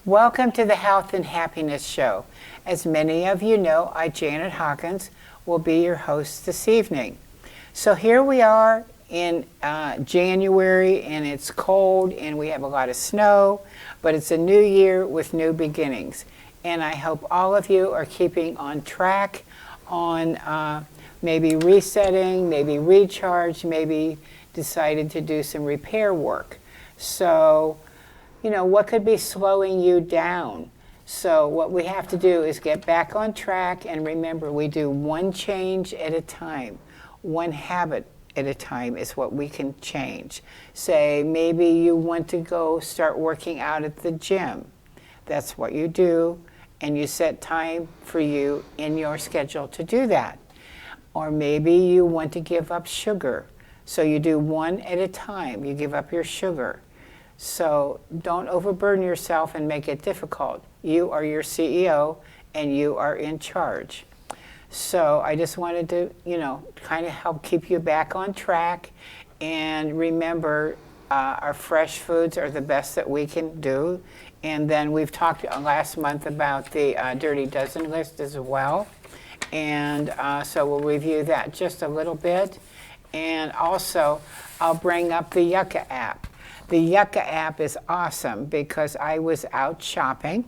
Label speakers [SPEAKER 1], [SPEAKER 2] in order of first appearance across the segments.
[SPEAKER 1] Welcome to the Health and Happiness Show. As many of you know, I, Janet Hawkins, will be your host this evening. So here we are in January, and it's cold and we have a lot of snow, but it's a new year with new beginnings. And I hope all of you are keeping on track on maybe resetting, maybe recharge, maybe decided to do some repair work. So, you know, what could be slowing you down? So what we have to do is get back on track, and remember, we do one change at a time. One habit at a time is what we can change. Say maybe you want to go start working out at the gym. That's what you do, and you set time for you in your schedule to do that. Or maybe you want to give up sugar. So you do one at a time. You give up your sugar. So don't overburden yourself and make it difficult. You are your CEO and you are in charge. So I just wanted to, you know, kind of help keep you back on track. And remember, our fresh foods are the best that we can do. And then we've talked last month about the Dirty Dozen list as well. And so we'll review that just a little bit. And also, I'll bring up the Yucca app. The Yucca app is awesome because I was out shopping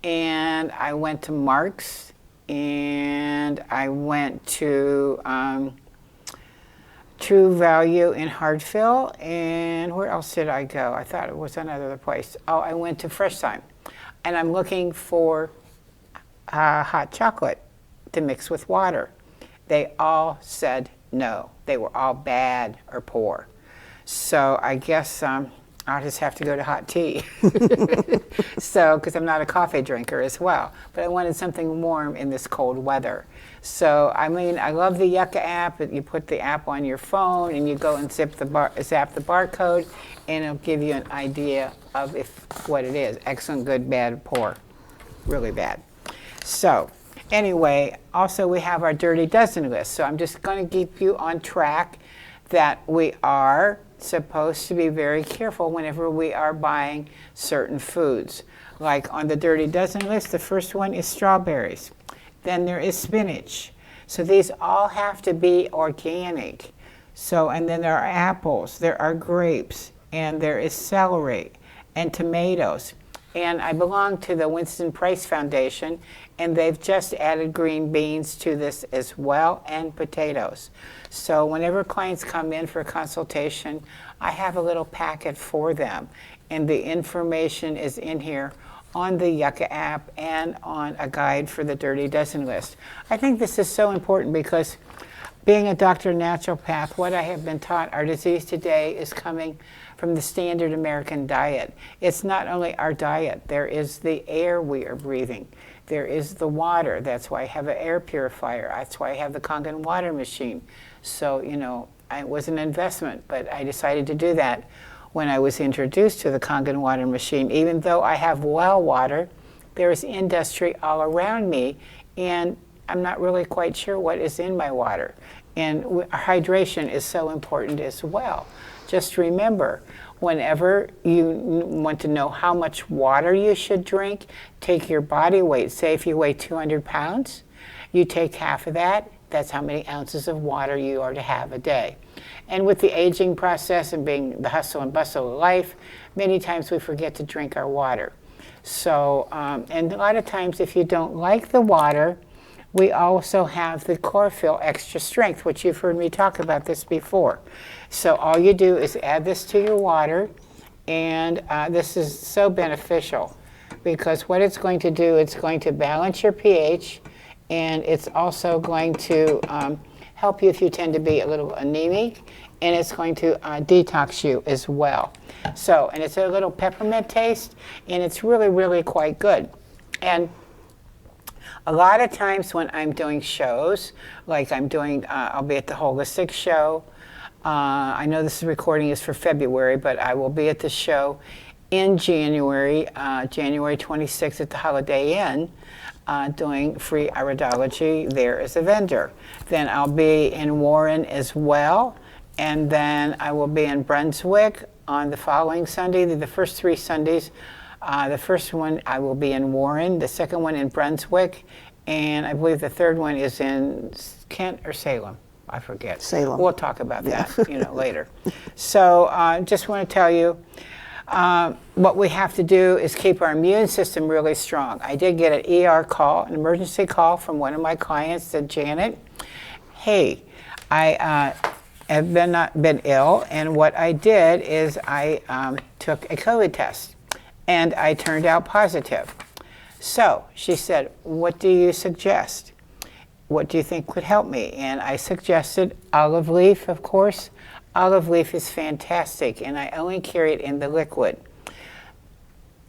[SPEAKER 1] and I went to Mark's and I went to True Value in Hartville, and where else did I go? I thought it was another place. Oh, I went to Fresh Time, and I'm looking for hot chocolate to mix with water. They all said no. They were all bad or poor. So I guess I'll just have to go to hot tea. So, because I'm not a coffee drinker as well. But I wanted something warm in this cold weather. So, I mean, I love the Yucca app. You put the app on your phone and you go and zap the barcode, and it'll give you an idea of what it is. Excellent, good, bad, poor. Really bad. So, anyway, also we have our Dirty Dozen list. So I'm just going to keep you on track that we are supposed to be very careful whenever we are buying certain foods. Like on the Dirty Dozen list, the first one is strawberries. Then there is spinach. So these all have to be organic. So, and then there are apples, there are grapes, and there is celery and tomatoes. And I belong to the Winston Price Foundation, and they've just added green beans to this as well, and potatoes. So whenever clients come in for a consultation, I have a little packet for them, and the information is in here on the Yucca app and on a guide for the Dirty Dozen list. I think this is so important because being a doctor naturopath, what I have been taught, our disease today is coming from the standard American diet. It's not only our diet, there is the air we are breathing. There is the water. That's why I have an air purifier. That's why I have the Kangen water machine. So, you know, it was an investment, but I decided to do that when I was introduced to the Kangen water machine. Even though I have well water, there is industry all around me, and I'm not really quite sure what is in my water. And hydration is so important as well. Just remember, whenever you want to know how much water you should drink, take your body weight. Say if you weigh 200 pounds, you take half of that. That's how many ounces of water you are to have a day. And with the aging process and being the hustle and bustle of life, many times we forget to drink our water. So, and a lot of times if you don't like the water, we also have the chlorophyll extra strength, which you've heard me talk about this before. So all you do is add this to your water, and this is so beneficial because what it's going to do, it's going to balance your pH, and it's also going to help you if you tend to be a little anemic, and it's going to detox you as well. So, and it's a little peppermint taste, and it's really, really quite good. And a lot of times when I'm doing shows, like I'm doing, I'll be at the Holistic Show. I know this recording is for February, but I will be at the show in January, January 26th at the Holiday Inn, doing free iridology there as a vendor. Then I'll be in Warren as well, and then I will be in Brunswick on the following Sunday. The first 3 Sundays The first one I will be in Warren, the second one in Brunswick, and I believe the third one is in Kent or Salem. I forget.
[SPEAKER 2] Salem.
[SPEAKER 1] We'll talk about that, later. So just want to tell you, what we have to do is keep our immune system really strong. I did get an ER call, an emergency call from one of my clients, said, Janet, hey, I have been ill, and what I did is I took a COVID test, and I turned out positive. So she said, what do you suggest? What do you think would help me? And I suggested olive leaf, of course. Olive leaf is fantastic, and I only carry it in the liquid.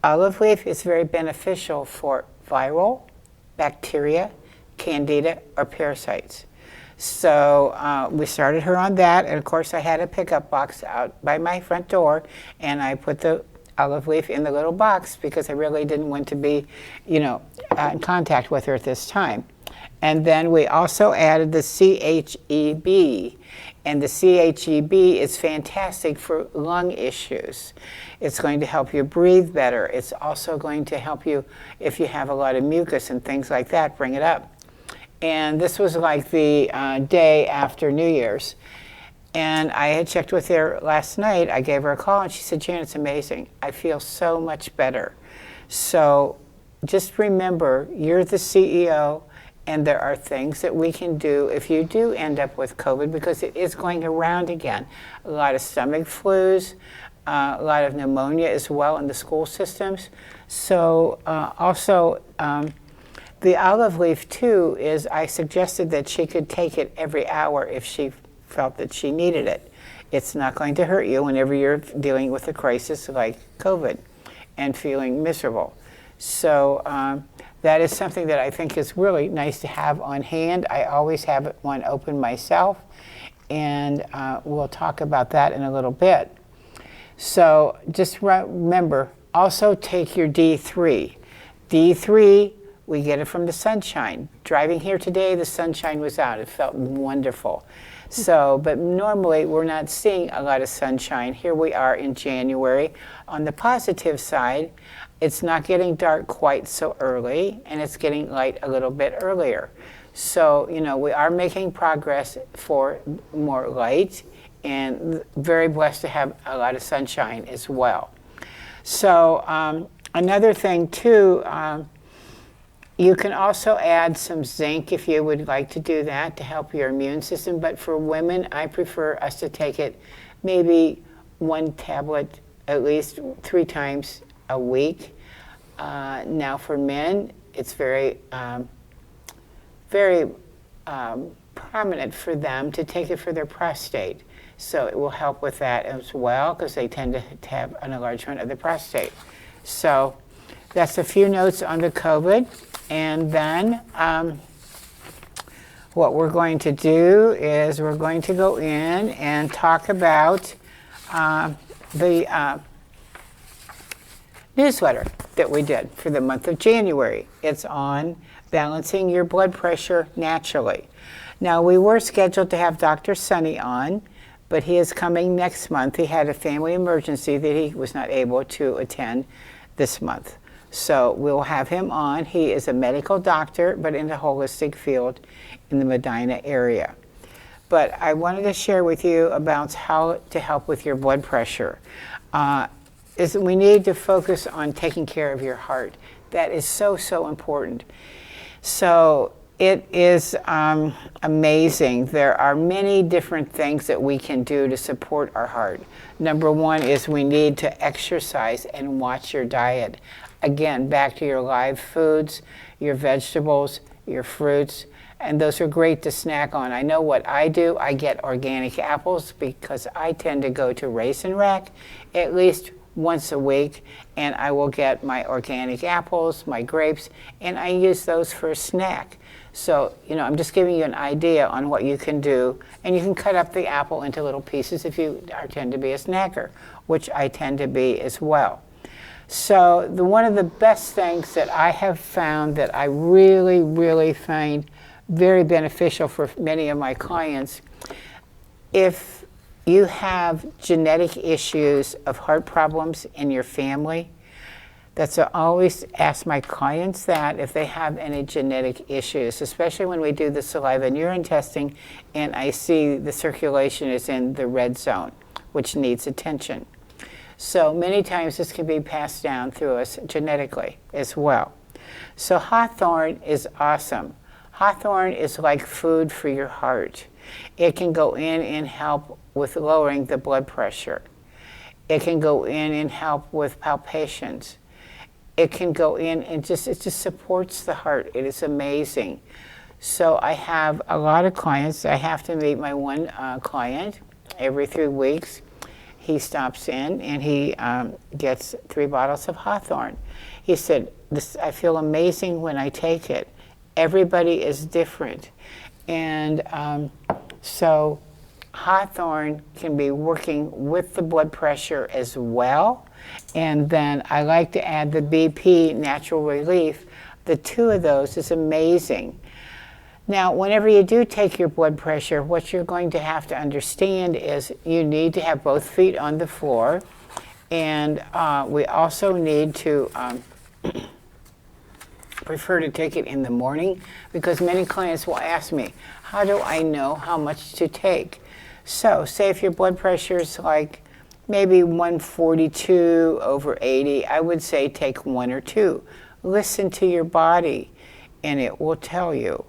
[SPEAKER 1] Olive leaf is very beneficial for viral, bacteria, candida, or parasites. So we started her on that, and of course I had a pickup box out by my front door, and I put the olive leaf in the little box because I really didn't want to be, in contact with her at this time. And then we also added the CHEB, and the CHEB is fantastic for lung issues. It's going to help you breathe better. It's also going to help you if you have a lot of mucus and things like that, bring it up. And this was like the day after New Year's. And I had checked with her last night. I gave her a call, and she said, Jan, it's amazing. I feel so much better. So just remember, you're the CEO, and there are things that we can do if you do end up with COVID, because it is going around again. A lot of stomach flus, a lot of pneumonia as well in the school systems. So also, the olive leaf too is, I suggested that she could take it every hour if she felt that she needed it. It's not going to hurt you whenever you're dealing with a crisis like COVID and feeling miserable. So that is something that I think is really nice to have on hand. I always have one open myself, and we'll talk about that in a little bit. So just remember, also take your D3. D3, we get it from the sunshine. Driving here today, the sunshine was out. It felt wonderful. So, but normally we're not seeing a lot of sunshine. Here we are in January. On the positive side, it's not getting dark quite so early, and it's getting light a little bit earlier. So, we are making progress for more light, and very blessed to have a lot of sunshine as well. So, another thing too, you can also add some zinc if you would like to do that to help your immune system. But for women, I prefer us to take it maybe one tablet at least 3 times a week. Now for men, it's very, very prominent for them to take it for their prostate. So it will help with that as well, because they tend to have an enlargement of the prostate. So that's a few notes on the COVID. And then what we're going to do is we're going to go in and talk about the newsletter that we did for the month of January. It's on balancing your blood pressure naturally. Now, we were scheduled to have Dr. Sunny on, but he is coming next month. He had a family emergency that he was not able to attend this month. So we'll have him on. He is a medical doctor, but in the holistic field in the Medina area. But I wanted to share with you about how to help with your blood pressure. Is we need to focus on taking care of your heart. That is so, so important. So it is amazing. There are many different things that we can do to support our heart. Number one is we need to exercise and watch your diet. Again, back to your live foods, your vegetables, your fruits, and those are great to snack on. I know what I do. I get organic apples because I tend to go to Raisin Rack at least once a week, and I will get my organic apples, my grapes, and I use those for a snack. So, I'm just giving you an idea on what you can do, and you can cut up the apple into little pieces if you tend to be a snacker, which I tend to be as well. So one of the best things that I have found that I really, really find very beneficial for many of my clients, if you have genetic issues of heart problems in your family, That's I always ask my clients that if they have any genetic issues, especially when we do the saliva and urine testing and I see the circulation is in the red zone, which needs attention. So many times this can be passed down through us genetically as well. So hawthorn is awesome. Hawthorn is like food for your heart. It can go in and help with lowering the blood pressure. It can go in and help with palpitations. It can go in and it just supports the heart. It is amazing. So I have a lot of clients. I have to meet my one client every 3 weeks. He stops in and he gets 3 bottles of hawthorn. He said, I feel amazing when I take it. Everybody is different. And so hawthorn can be working with the blood pressure as well. And then I like to add the BP, natural relief. The 2 of those is amazing. Now, whenever you do take your blood pressure, what you're going to have to understand is you need to have both feet on the floor. And we also need to prefer to take it in the morning, because many clients will ask me, how do I know how much to take? So say if your blood pressure is like maybe 142/80, I would say take 1 or 2. Listen to your body and it will tell you.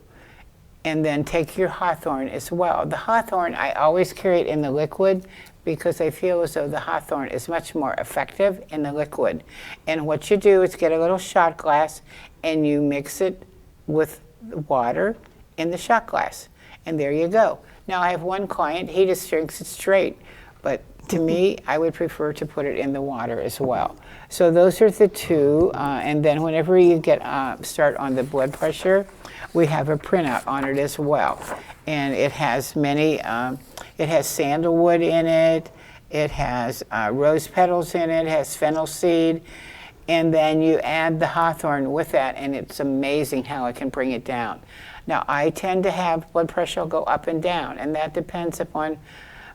[SPEAKER 1] And then take your hawthorn as well. The hawthorn, I always carry it in the liquid because I feel as though the hawthorn is much more effective in the liquid. And what you do is get a little shot glass and you mix it with water in the shot glass. And there you go. Now I have one client, he just drinks it straight. But to me, I would prefer to put it in the water as well. So those are the 2. And then whenever you get start on the blood pressure, we have a printout on it as well. And it has many, it has sandalwood in it, it has rose petals in it, it has fennel seed, and then you add the hawthorn with that, and it's amazing how it can bring it down. Now, I tend to have blood pressure go up and down, and that depends upon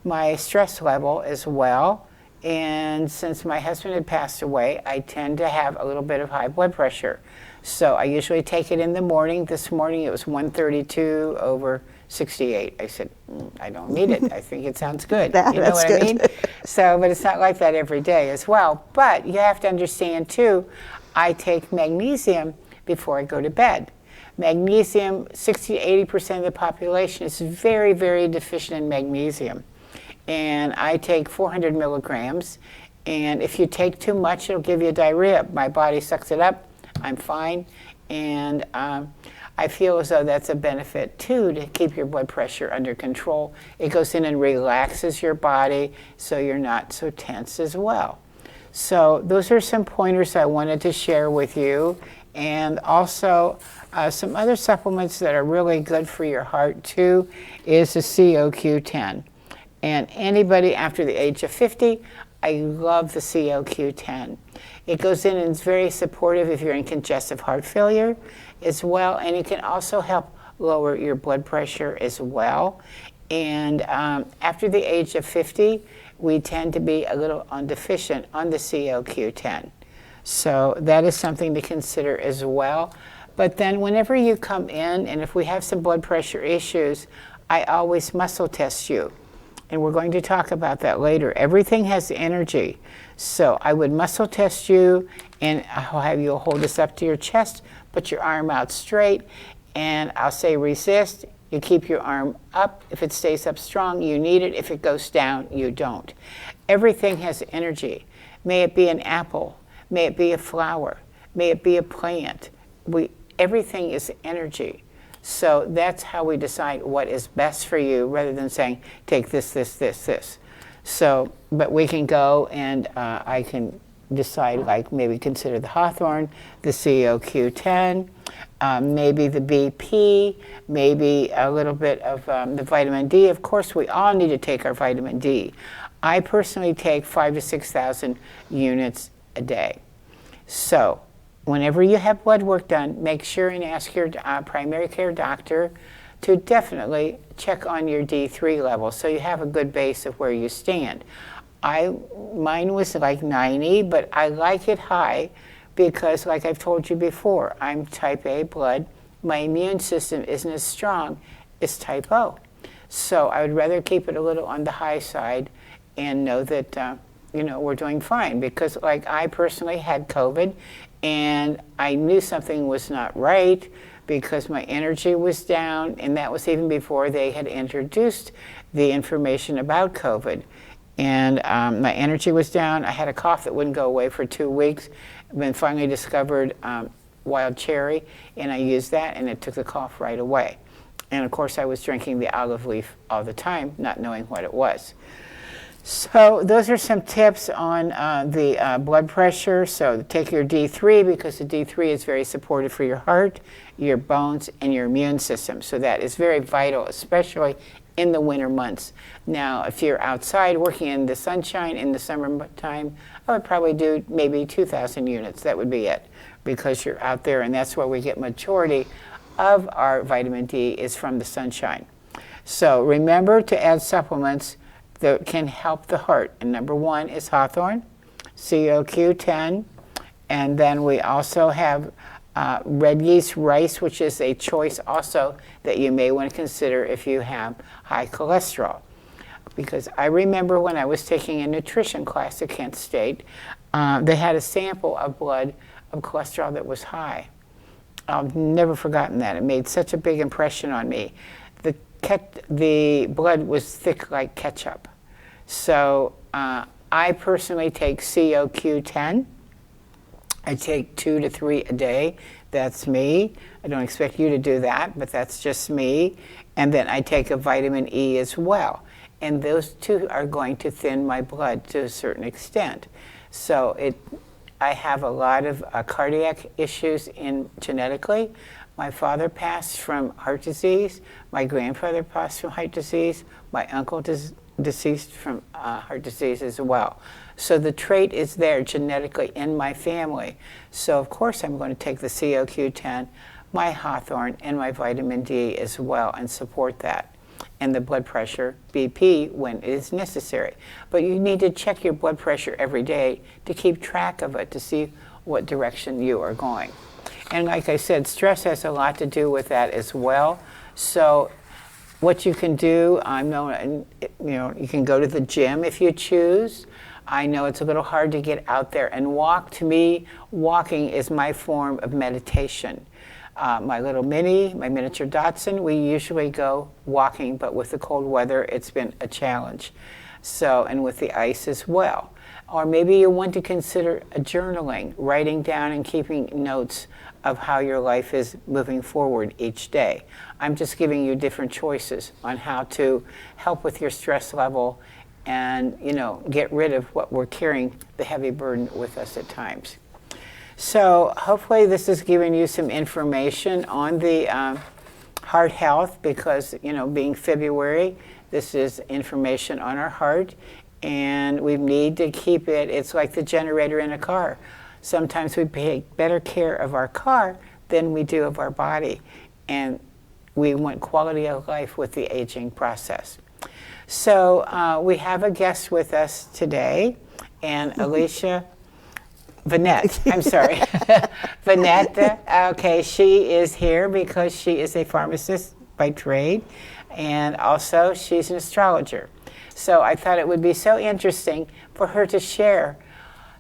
[SPEAKER 1] my stress level as well. And since my husband had passed away, I tend to have a little bit of high blood pressure. So I usually take it in the morning. This morning it was 132/68. I said, I don't need it. I think it sounds good. You know what I mean? So, but it's not like that every day as well. But you have to understand too, I take magnesium before I go to bed. Magnesium, 60 to 80% of the population is very, very deficient in magnesium. And I take 400 milligrams. And if you take too much, it'll give you diarrhea. My body sucks it up. I'm fine. And I feel as though that's a benefit too, to keep your blood pressure under control. It goes in and relaxes your body so you're not so tense as well. So those are some pointers I wanted to share with you. And also some other supplements that are really good for your heart too is the COQ10. And anybody after the age of 50, I love the COQ10. It goes in and it's very supportive if you're in congestive heart failure as well, and it can also help lower your blood pressure as well. And after the age of 50, we tend to be a little deficient on the COQ10. So that is something to consider as well. But then whenever you come in, and if we have some blood pressure issues, I always muscle test you. And we're going to talk about that later. Everything has energy. So I would muscle test you, and I'll have you hold this up to your chest, put your arm out straight, and I'll say resist. You keep your arm up. If it stays up strong, you need it. If it goes down, you don't. Everything has energy. May it be an apple. May it be a flower. May it be a plant. Everything is energy. So that's how we decide what is best for you, rather than saying, take this, this, this, this. So, but we can go and I can decide, like maybe consider the hawthorn, the COQ10, maybe the BP, maybe a little bit of the vitamin D. Of course, we all need to take our vitamin D. I personally take 5,000 to 6,000 units a day. So whenever you have blood work done, make sure and ask your primary care doctor to definitely check on your D3 level so you have a good base of where you stand. Mine was like 90, but I like it high because like I've told you before, I'm type A blood. My immune system isn't as strong as type O. So I would rather keep it a little on the high side and know that, we're doing fine. Because like I personally had COVID and I knew something was not right because my energy was down, and that was even before they had introduced the information about COVID. And my energy was down. I had a cough that wouldn't go away for 2 weeks. Then finally discovered wild cherry, and I used that, and it took the cough right away. And of course, I was drinking the olive leaf all the time, not knowing what it was. So those are some tips on the blood pressure. So take your D3, because the D3 is very supportive for your heart, your bones, and your immune system. So that is very vital, especially in the winter months. Now, if you're outside working in the sunshine in the summertime, I would probably do maybe 2,000 units. That would be it, because you're out there, and that's where we get majority of our vitamin D is from the sunshine. So remember to add supplements that can help the heart. And number 1 is hawthorn, CoQ10, and then we also have red yeast rice, which is a choice also that you may want to consider if you have high cholesterol. Because I remember when I was taking a nutrition class at Kent State, they had a sample of blood of cholesterol that was high. I've never forgotten that. It made such a big impression on me. The blood was thick like ketchup. So I personally take CoQ10. I take 2 to 3 a day. That's me. I don't expect you to do that, but that's just me. And then I take a vitamin E as well. And those two are going to thin my blood to a certain extent. So I have a lot of cardiac issues genetically. My father passed from heart disease. My grandfather passed from heart disease. My uncle deceased from heart disease as well. So the trait is there genetically in my family. So of course I'm going to take the CoQ10, my hawthorn, and my vitamin D as well and support that. And the blood pressure, BP, when it is necessary. But you need to check your blood pressure every day to keep track of it, to see what direction you are going. And like I said, stress has a lot to do with that as well. So what you can do, you can go to the gym if you choose. I know it's a little hard to get out there and walk. To me, walking is my form of meditation. My little Minnie, my miniature Dachshund, we usually go walking, but with the cold weather, it's been a challenge. So, and with the ice as well. Or maybe you want to consider journaling, writing down and keeping notes of how your life is moving forward each day. I'm just giving you different choices on how to help with your stress level and, get rid of what we're carrying, the heavy burden with us at times. So hopefully this has given you some information on the heart health, because, being February, this is information on our heart, and we need to keep it. It's like the generator in a car. Sometimes we take better care of our car than we do of our body, and we want quality of life with the aging process. So we have a guest with us today, and Venette, I'm sorry. Venette, okay, she is here because she is a pharmacist by trade, and also she's an astrologer. So I thought it would be so interesting for her to share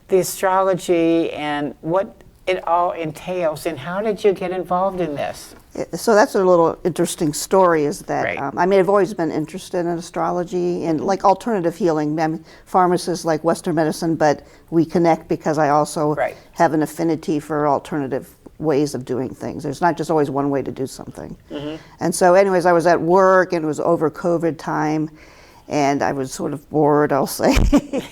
[SPEAKER 1] the astrology and what it all entails, and how did you get involved in this?
[SPEAKER 2] So that's a little interesting story, is that
[SPEAKER 1] Right.
[SPEAKER 2] I've always been interested in astrology and like alternative healing. I'm pharmacists like Western medicine, but we connect because I also
[SPEAKER 1] Right.
[SPEAKER 2] have an affinity for alternative ways of doing things. There's not just always one way to do something. Mm-hmm. And so anyways, I was at work, and it was over COVID time, and I was sort of bored, I'll say.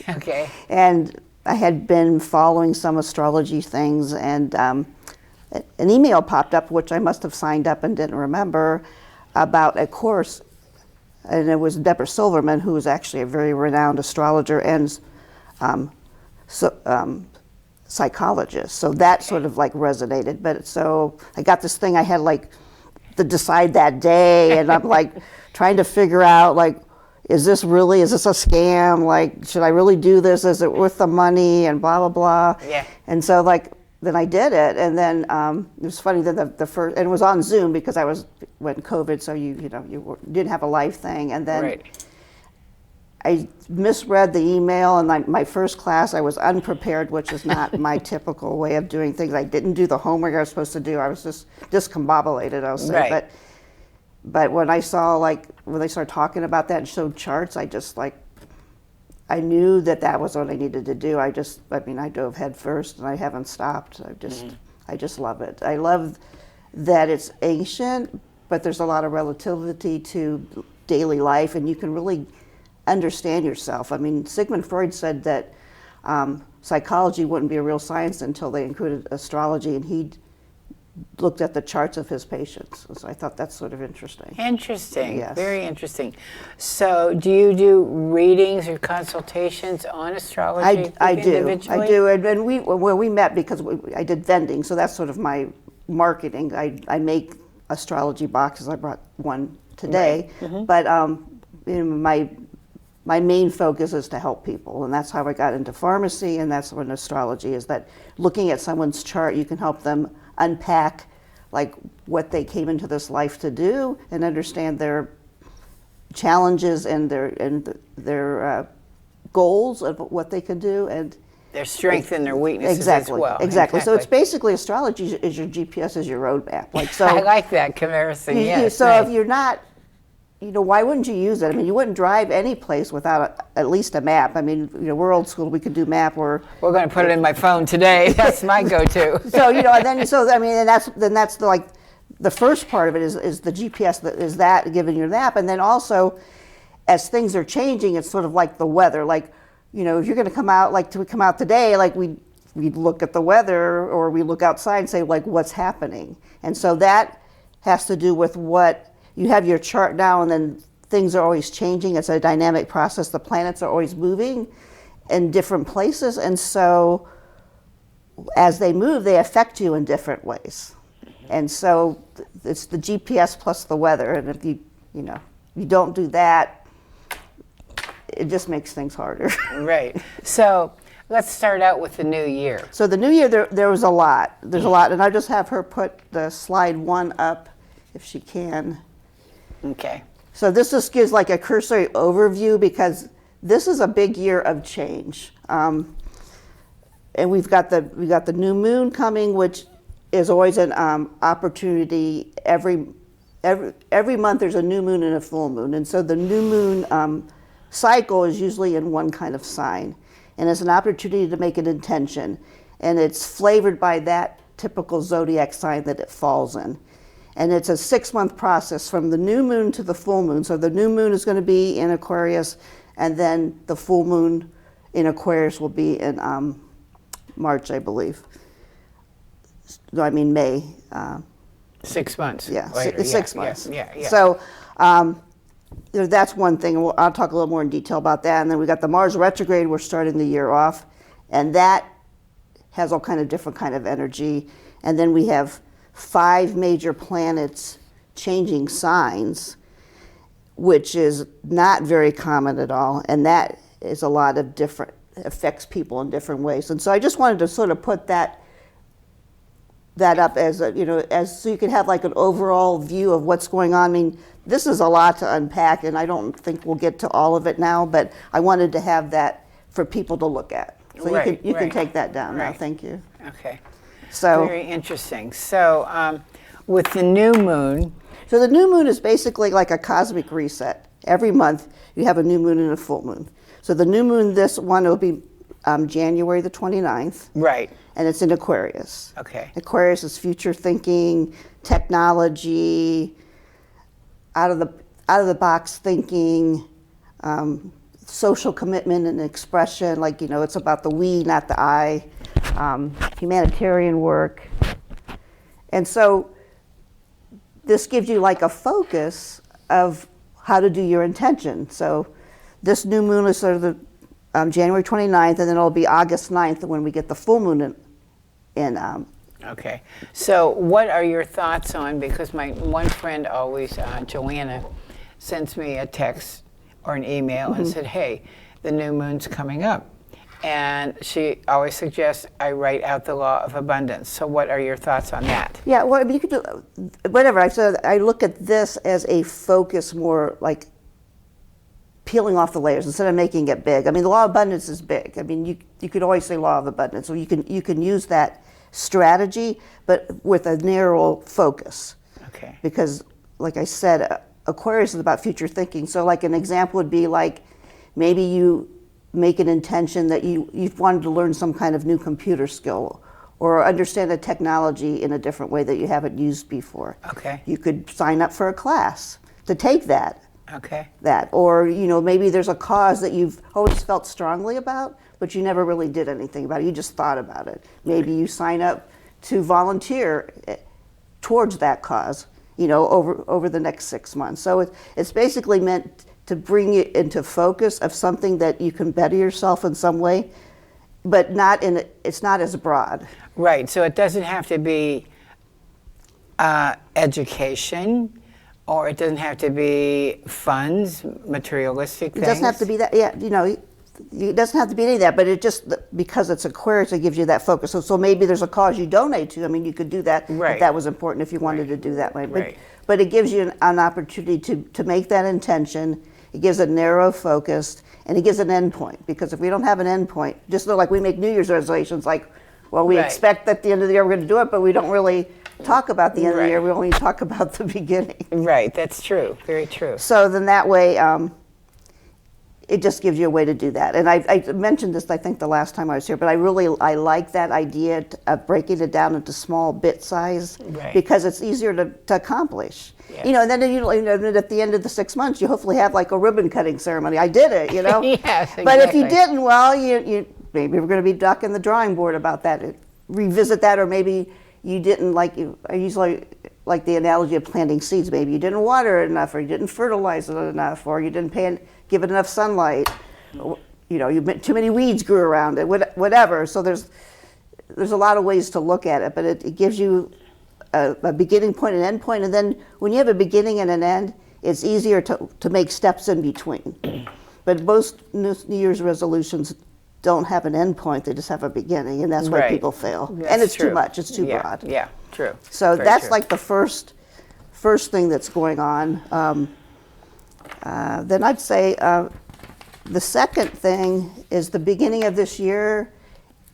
[SPEAKER 1] Okay.
[SPEAKER 2] And I had been following some astrology things, and an email popped up, which I must have signed up and didn't remember, about a course, and it was Deborah Silverman, who is actually a very renowned astrologer and psychologist. So that sort of like resonated. But so I got this thing I had like to decide that day, and I'm like trying to figure out like, is this a scam? Like, should I really do this? Is it worth the money? And blah, blah, blah.
[SPEAKER 1] Yeah.
[SPEAKER 2] And so like, I did it, and then it was funny that the first, and it was on Zoom because I was when COVID, so you didn't have a live thing, and then
[SPEAKER 1] Right.
[SPEAKER 2] I misread the email, and my first class I was unprepared, which is not my typical way of doing things. I didn't do the homework I was supposed to do. I was just discombobulated, I'll say.
[SPEAKER 1] Right.
[SPEAKER 2] But when I saw when they started talking about that and showed charts, I just I knew that was what I needed to do. I dove head first, and I haven't stopped. I just love it. I love that it's ancient, but there's a lot of relativity to daily life, and you can really understand yourself. I mean, Sigmund Freud said that psychology wouldn't be a real science until they included astrology, and he looked at the charts of his patients. So I thought that's sort of interesting.
[SPEAKER 1] Interesting.
[SPEAKER 2] Yes.
[SPEAKER 1] Very interesting. So do you do readings or consultations on astrology?
[SPEAKER 2] I do.
[SPEAKER 1] Individually?
[SPEAKER 2] I do. And we met because I did vending, so that's sort of my marketing. I make astrology boxes. I brought one today.
[SPEAKER 1] Right. Mm-hmm.
[SPEAKER 2] But my main focus is to help people, and that's how I got into pharmacy, and that's what astrology is, that looking at someone's chart, you can help them unpack what they came into this life to do and understand their challenges and their goals of what they could do, and
[SPEAKER 1] Their strength and their weaknesses
[SPEAKER 2] exactly,
[SPEAKER 1] as well.
[SPEAKER 2] Exactly. So it's basically astrology is your GPS, is your roadmap. So
[SPEAKER 1] I like that comparison, yes.
[SPEAKER 2] So
[SPEAKER 1] nice.
[SPEAKER 2] if you're not, why wouldn't you use it? I mean, you wouldn't drive any place without at least a map. I mean, we're old school. We could do map or.
[SPEAKER 1] We're going to put it in my phone today. That's my go-to.
[SPEAKER 2] So and that's the first part of it is the GPS is that giving you that, and then also, as things are changing, it's sort of like the weather. If you're going to come out we come out today, we look at the weather or we look outside and say what's happening, and so that has to do with what. You have your chart now, and then things are always changing. It's a dynamic process. The planets are always moving in different places, and so as they move, they affect you in different ways. And so it's the GPS plus the weather, and if you don't do that, it just makes things harder.
[SPEAKER 1] Right. So let's start out with the new year.
[SPEAKER 2] So the new year, there was a lot. There's a lot, and I just have her put the slide 1 up, if she can.
[SPEAKER 1] Okay.
[SPEAKER 2] So this just gives a cursory overview because this is a big year of change, and we've got the new moon coming, which is always an opportunity. Every month there's a new moon and a full moon, and so the new moon cycle is usually in one kind of sign, and it's an opportunity to make an intention, and it's flavored by that typical zodiac sign that it falls in. And it's a 6-month process from the new moon to the full moon. So the new moon is going to be in Aquarius, and then the full moon in Aquarius will be in March, I believe. No, I mean May.
[SPEAKER 1] 6 months.
[SPEAKER 2] Yeah,
[SPEAKER 1] later.
[SPEAKER 2] 6 months.
[SPEAKER 1] Yeah.
[SPEAKER 2] So that's one thing. I'll talk a little more in detail about that. And then we got the Mars retrograde. We're starting the year off, and that has all kind of different kind of energy. And then we have 5 major planets changing signs, which is not very common at all, and that is a lot of different, affects people in different ways. And so I just wanted to sort of put that up as so you can have an overall view of what's going on. I mean, this is a lot to unpack, and I don't think we'll get to all of it now, but I wanted to have that for people to look at. So you can take that down now. Thank you.
[SPEAKER 1] Okay.
[SPEAKER 2] So
[SPEAKER 1] very interesting. So with the new moon.
[SPEAKER 2] So the new moon is basically like a cosmic reset. Every month you have a new moon and a full moon. So the new moon, this one will be January the 29th.
[SPEAKER 1] Right.
[SPEAKER 2] And it's in Aquarius.
[SPEAKER 1] Okay.
[SPEAKER 2] Aquarius is future thinking, technology, out of the box thinking, social commitment and expression. It's about the we, not the I. Humanitarian work. And so this gives you a focus of how to do your intention. So this new moon is sort of the January 29th, and then it'll be August 9th when we get the full moon in
[SPEAKER 1] Okay. So what are your thoughts on, because my one friend always, Joanna, sends me a text or an email and said, hey, the new moon's coming up. and she always suggests I write out the law of abundance. So what are your thoughts on that?
[SPEAKER 2] Yeah, well, I mean, you could do whatever. I look at this as a focus, more like peeling off the layers instead of making it big. I mean, the law of abundance is big. I mean, you could always say law of abundance, so you can use that strategy, but with a narrow focus.
[SPEAKER 1] Okay.
[SPEAKER 2] Because, like I said, Aquarius is about future thinking. So, like an example would be like maybe you make an intention that you've wanted to learn some kind of new computer skill or understand a technology in a different way that you haven't used before.
[SPEAKER 1] Okay.
[SPEAKER 2] You could sign up for a class to take that.
[SPEAKER 1] Okay.
[SPEAKER 2] Or, maybe there's a cause that you've always felt strongly about, but you never really did anything about it. You just thought about it. Maybe you sign up to volunteer towards that cause, over the next 6 months. So it's basically meant to bring you into focus of something that you can better yourself in some way, but it's not as broad.
[SPEAKER 1] Right. So it doesn't have to be education, or it doesn't have to be funds, materialistic things.
[SPEAKER 2] It doesn't have to be that. Yeah, it doesn't have to be any of that. But it just because it's Aquarius, it gives you that focus. So maybe there's a cause you donate to. I mean, you could do that if that was important, if you wanted to do that way. But it gives you an opportunity to make that intention. It gives a narrow focus, and it gives an end point. Because if we don't have an end point, just like we make New Year's resolutions, like, well, we expect at the end of the year we're going to do it, but we don't really talk about the end of the year. We only talk about the beginning.
[SPEAKER 1] Right, that's true. Very true.
[SPEAKER 2] So then that way, it just gives you a way to do that. And I mentioned this, I think, the last time I was here, but I like that idea of breaking it down into small bit size, because it's easier to accomplish. Yes. And then at the end of the 6 months, you hopefully have like a ribbon cutting ceremony. I did it,
[SPEAKER 1] Yes, exactly.
[SPEAKER 2] But if you didn't, well, you maybe we're going to be stuck in the drawing board about that. Revisit that, or maybe you didn't I usually like the analogy of planting seeds. Maybe you didn't water it enough, or you didn't fertilize it enough, or you didn't give it enough sunlight. Too many weeds grew around it, whatever. So there's a lot of ways to look at it, but it gives you a beginning point and end point. And then when you have a beginning and an end, it's easier to make steps in between. But most New Year's resolutions don't have an end point, they just have a beginning, and that's why people fail. And it's too much, it's too broad.
[SPEAKER 1] Yeah, true.
[SPEAKER 2] So that's like the first thing that's going on. Then I'd say the second thing is the beginning of this year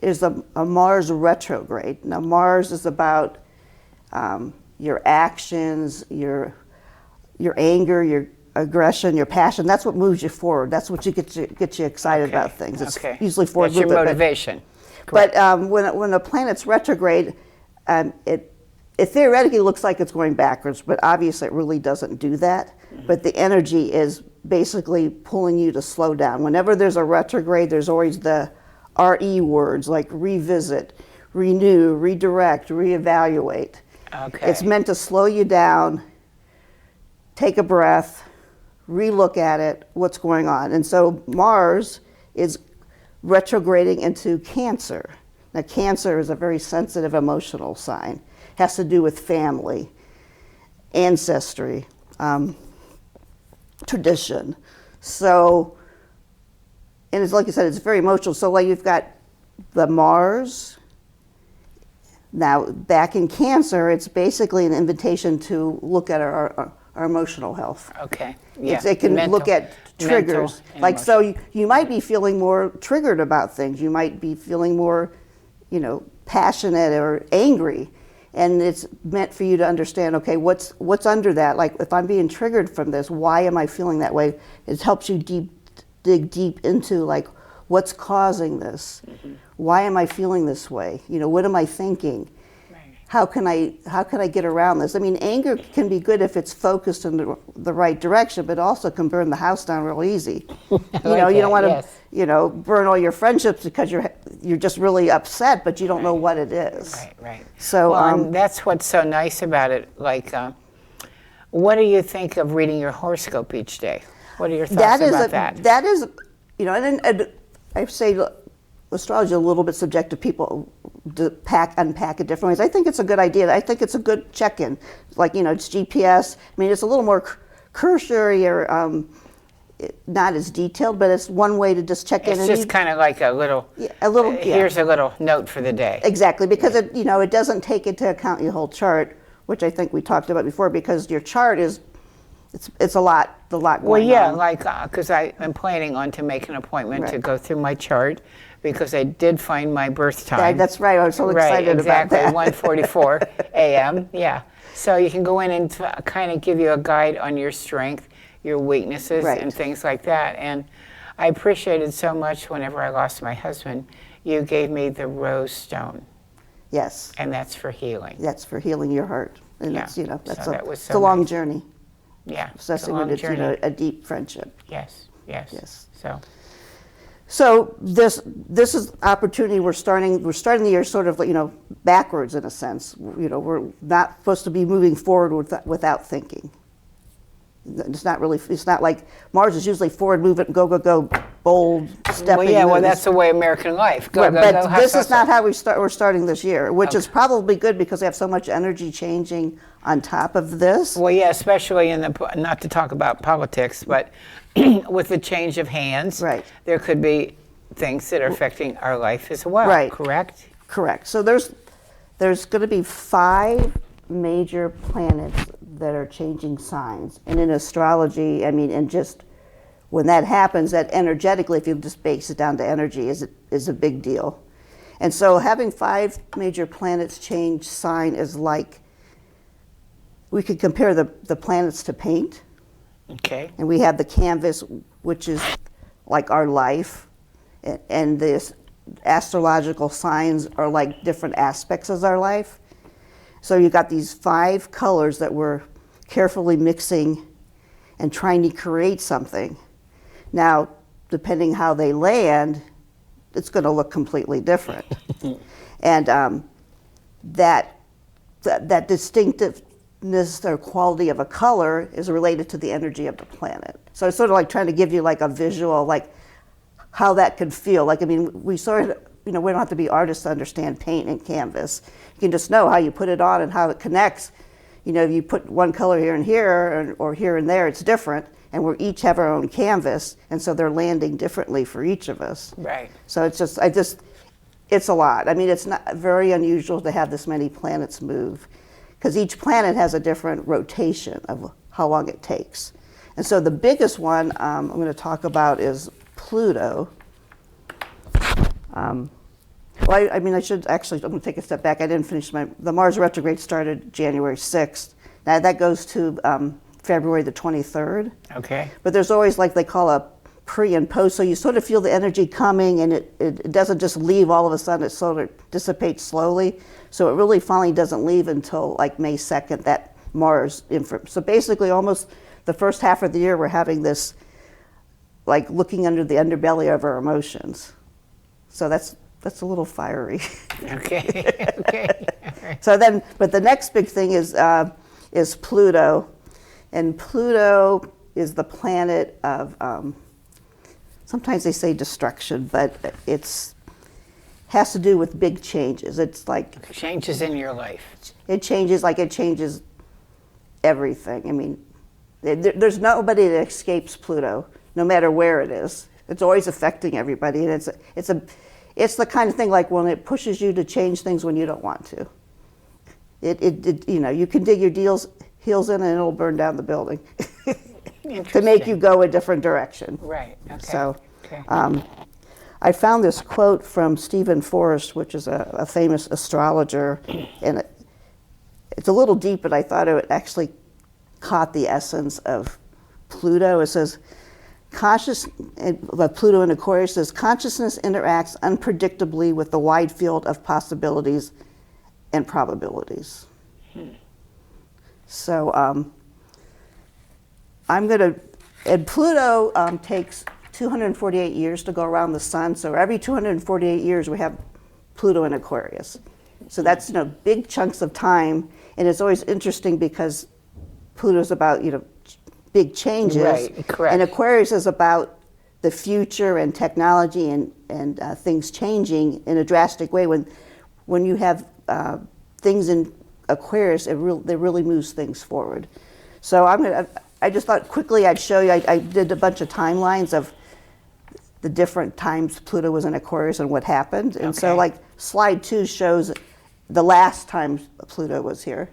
[SPEAKER 2] is a Mars retrograde. Now Mars is about your actions, your anger, your aggression, your passion. That's what moves you forward. That's what gets you excited about things. It's usually forward.
[SPEAKER 1] That's your motivation.
[SPEAKER 2] But when a planet's retrograde, it theoretically looks like it's going backwards, but obviously it really doesn't do that. Mm-hmm. But the energy is basically pulling you to slow down. Whenever there's a retrograde, there's always the RE words like revisit, renew, redirect, reevaluate.
[SPEAKER 1] Okay.
[SPEAKER 2] It's meant to slow you down, take a breath, relook at it, what's going on. And so Mars is retrograding into Cancer. Now Cancer is a very sensitive emotional sign. It has to do with family, ancestry, tradition. So, and it's like you said, it's very emotional. So like you've got the Mars. Now back in Cancer, it's basically an invitation to look at our emotional health.
[SPEAKER 1] Okay. Yeah.
[SPEAKER 2] It can look at triggers. Like, so you might be feeling more triggered about things. You might be feeling more, passionate or angry. And it's meant for you to understand, okay, what's under that? Like, if I'm being triggered from this, why am I feeling that way? It helps you dig deep into, like, what's causing this? Mm-hmm. Why am I feeling this way? What am I thinking? How can I get around this? I mean, anger can be good if it's focused in the right direction, but also can burn the house down real easy. You don't want to, burn all your friendships because you're just really upset, but you don't know what it is.
[SPEAKER 1] Right.
[SPEAKER 2] So
[SPEAKER 1] that's what's so nice about it. Like, what do you think of reading your horoscope each day? What are your thoughts about that?
[SPEAKER 2] That is, and I say astrology is a little bit subjective. People unpack it different ways. I think it's a good idea. I think it's a good check-in. Like, it's GPS. I mean, it's a little more cursory, or not as detailed, but it's one way to just check in.
[SPEAKER 1] It's
[SPEAKER 2] and
[SPEAKER 1] just kind of like a little, here's a little note for the day.
[SPEAKER 2] Exactly, because it doesn't take into account your whole chart, which I think we talked about before, because your chart is, it's a lot going on.
[SPEAKER 1] Well, yeah, like, because I am planning on to make an appointment to
[SPEAKER 2] Right.
[SPEAKER 1] go through my chart, because I did find my birth time.
[SPEAKER 2] That's right, I was so excited about that.
[SPEAKER 1] Right, exactly, 1:44 a.m., yeah. So you can go in and kind of give you a guide on your strength, your weaknesses,
[SPEAKER 2] Right.
[SPEAKER 1] and things like that. And I appreciated so much whenever I lost my husband, you gave me the rose stone,
[SPEAKER 2] Yes,
[SPEAKER 1] and that's for healing.
[SPEAKER 2] that's for healing your heart. And
[SPEAKER 1] Yeah,
[SPEAKER 2] it's, that's
[SPEAKER 1] so that was
[SPEAKER 2] it's
[SPEAKER 1] so
[SPEAKER 2] a long
[SPEAKER 1] nice.
[SPEAKER 2] journey,
[SPEAKER 1] Yeah, it's
[SPEAKER 2] especially
[SPEAKER 1] a
[SPEAKER 2] when
[SPEAKER 1] long
[SPEAKER 2] it's,
[SPEAKER 1] journey.
[SPEAKER 2] a deep friendship.
[SPEAKER 1] Yes.
[SPEAKER 2] Yes.
[SPEAKER 1] So,
[SPEAKER 2] So this is opportunity. We're starting the year sort of backwards in a sense. We're not supposed to be moving forward without thinking. It's not like Mars is usually forward movement, go, bold, stepping.
[SPEAKER 1] well, yeah, well,
[SPEAKER 2] moves.
[SPEAKER 1] that's the way American life. Go,
[SPEAKER 2] Right,
[SPEAKER 1] go,
[SPEAKER 2] but
[SPEAKER 1] go,
[SPEAKER 2] this
[SPEAKER 1] hustle.
[SPEAKER 2] is not how we're starting this year, which is
[SPEAKER 1] Okay.
[SPEAKER 2] probably good because we have so much energy changing on top of this.
[SPEAKER 1] Well, yeah, especially not to talk about politics, but with the change of hands,
[SPEAKER 2] Right.
[SPEAKER 1] there could be things that are affecting our life as well,
[SPEAKER 2] Right.
[SPEAKER 1] correct?
[SPEAKER 2] Correct. So there's going to be 5 major planets that are changing signs. And in astrology, and just when that happens, that energetically, if you just base it down to energy, is a big deal. And so having 5 major planets change sign is like, we could compare the planets to paint.
[SPEAKER 1] Okay.
[SPEAKER 2] And we have the canvas, which is like our life. And the astrological signs are like different aspects of our life. So you got these 5 colors that we're carefully mixing and trying to create something. Now, depending how they land, it's going to look completely different. And that distinctiveness or quality of a color is related to the energy of the planet. So it's sort of like trying to give you like a visual, like how that could feel. We sort of, we don't have to be artists to understand paint and canvas. You can just know how you put it on and how it connects. If you put one color here and here, or here and there, it's different. And we each have our own canvas, and so they're landing differently for each of us.
[SPEAKER 1] Right.
[SPEAKER 2] So it's a lot. It's not very unusual to have this many planets move, because each planet has a different rotation of how long it takes. And so the biggest one I'm going to talk about is Pluto. I'm going to take a step back. I didn't finish the Mars retrograde started January 6th. Now that goes to February the 23rd.
[SPEAKER 1] Okay.
[SPEAKER 2] But there's always, like they call a pre and post, so you sort of feel the energy coming, and it doesn't just leave all of a sudden, it sort of dissipates slowly. So it really finally doesn't leave until like May 2nd, that Mars. So basically almost the first half of the year we're having this, like looking under the underbelly of our emotions. So that's a little fiery.
[SPEAKER 1] Okay. Okay.
[SPEAKER 2] So then, but the next big thing is Pluto. And Pluto is the planet of, sometimes they say destruction, but has to do with big changes. It's like
[SPEAKER 1] Changes in your life.
[SPEAKER 2] it changes everything. There's nobody that escapes Pluto, no matter where it is. It's always affecting everybody, and it's the kind of thing like when it pushes you to change things when you don't want to. You can dig your heels in and it'll burn down the building to make you go a different direction.
[SPEAKER 1] Right. Okay.
[SPEAKER 2] So
[SPEAKER 1] Okay.
[SPEAKER 2] I found this quote from Stephen Forrest, which is a famous astrologer, and it's a little deep, but I thought it actually caught the essence of Pluto. It says, Pluto in Aquarius says, consciousness interacts unpredictably with the wide field of possibilities and probabilities. So and Pluto takes 248 years to go around the sun. So every 248 years we have Pluto in Aquarius. So that's big chunks of time, and it's always interesting because Pluto's about big changes,
[SPEAKER 1] Right, correct.
[SPEAKER 2] and Aquarius is about the future and technology and things changing in a drastic way. When you have things in Aquarius, it really moves things forward. So I just thought quickly I'd show you. I did a bunch of timelines of the different times Pluto was in Aquarius and what happened. And so,
[SPEAKER 1] Okay.
[SPEAKER 2] like, slide 2 shows the last time Pluto was here.